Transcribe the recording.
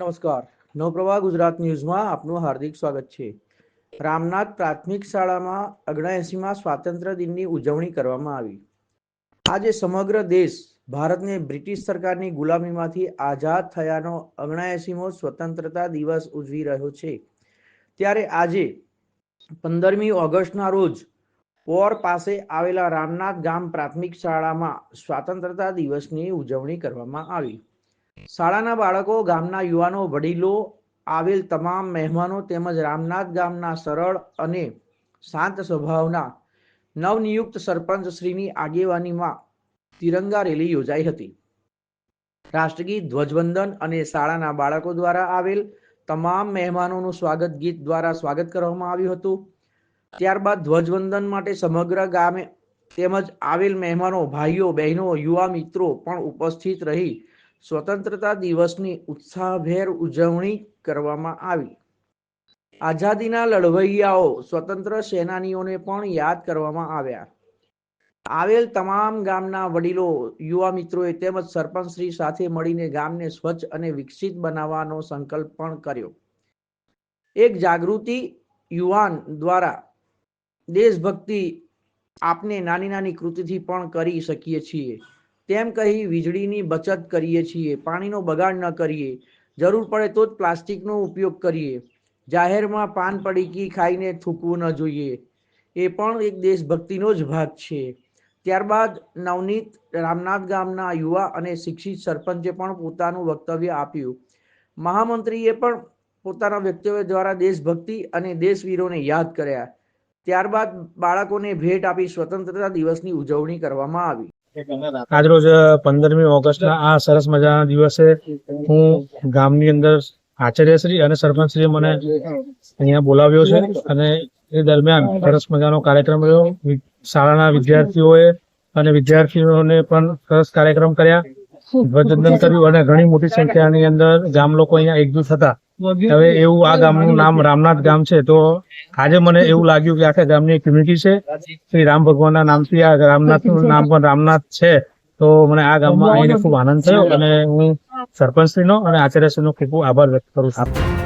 નમસ્કાર, નવપ્રવાહ ગુજરાત ન્યૂઝમાં આપનું હાર્દિક સ્વાગત છે। રામનાથ પ્રાથમિક શાળામાં 79મા સ્વાતંત્ર્ય દિનની ઉજવણી કરવામાં આવી। આજે સમગ્ર દેશ ભારતને બ્રિટિશ સરકારની ગુલામીમાંથી આઝાદ થયાનો 79મો સ્વતંત્રતા દિવસ ઉજવી રહ્યો છે। ત્યારે આજે 15મી ઓગસ્ટના રોજ પોર પાસે આવેલા રામનાથ ગામ પ્રાથમિક શાળામાં સ્વાતંત્રતા દિવસની ઉજવણી કરવામાં આવી। શાળાના બાળકો, ગામના યુવાનો, વડીલો, આવેલ તમામ મહેમાનો તેમજ રામનાથ ગામના સરળ અને શાંત સ્વભાવના નવનિયુક્ત સરપંચ શ્રીની આગેવાનીમાં તિરંગા રેલી યોજાઈ હતી। રાષ્ટ્રગીત, ધ્વજવંદન અને શાળાના બાળકો દ્વારા આવેલ તમામ મહેમાનોનું સ્વાગત ગીત દ્વારા સ્વાગત કરવામાં આવ્યું હતું। ત્યારબાદ ધ્વજવંદન માટે સમગ્ર ગામે તેમજ આવેલ મહેમાનો, ભાઈઓ, બહેનો, યુવા મિત્રો પણ ઉપસ્થિત રહી સ્વતંત્રતા દિવસની ઉત્સાહભેર ઉજવણી કરવામાં આવી। આઝાદીના લડવૈયાઓ, સ્વતંત્ર સેનાનીઓને પણ યાદ કરવામાં આવ્યા। આવેલ તમામ ગામના વડીલો, યુવા મિત્રોએ તેમજ સરપંચશ્રી સાથે મળીને ગામને સ્વચ્છ અને વિકસિત બનાવવાનો સંકલ્પ પણ કર્યો। એક જાગૃતિ યુવાન દ્વારા દેશભક્તિ આપને નાની નાની કૃતિથી પણ કરી શકીએ છીએ તેમ કહી વીજળીની બચત કરીએ છીએ, પાણીનો બગાડ ન કરીએ, જરૂર પડે તો જ પ્લાસ્ટિકનો ઉપયોગ કરીએ, જાહેરમાં પાન પડીકી ખાઈને થૂકવું ન જોઈએ, એ પણ એક દેશભક્તિનો જ ભાગ છે। ત્યારબાદ નવનીત રામનાથ ગામના યુવા અને શિક્ષિત સરપંચે પણ પોતાનું વક્તવ્ય આપ્યું। મહામંત્રીએ પણ પોતાના વક્તવ્ય દ્વારા દેશભક્તિ અને દેશવીરોને યાદ કર્યા। ત્યારબાદ બાળકોને ભેટ આપી સ્વતંત્રતા દિવસની ઉજવણી કરવામાં આવી। આજરોજ 15મી ઓગસ્ટના આ સરસ મજાના દિવસે હું ગામની અંદર આચાર્યશ્રી અને સરપંચશ્રીએ મને અહીંયા બોલાવ્યો છે અને એ દરમિયાન સરસ મજાનો કાર્યક્રમ રહ્યો। શાળાના વિદ્યાર્થીઓએ અને વિદ્યાર્થીઓને પણ સરસ કાર્યક્રમ કર્યા, ધ્વજવંદન કર્યું અને ઘણી મોટી સંખ્યાની અંદર ગામ લોકો અહીંયા એકજૂથ હતા। હવે એવું આ ગામનું નામ રામનાથ ગામ છે, તો આજે મને એવું લાગ્યું કે આખા ગામની એક યુનિટી છે। શ્રી રામ ભગવાનના નામથી આ રામનાથનું નામ પણ રામનાથ છે, તો મને આ ગામમાં આવીને ખૂબ આનંદ થયો અને હું સરપંચશ્રીનો અને આચાર્યશ્રીનો ખૂબ આભાર વ્યક્ત કરું છું।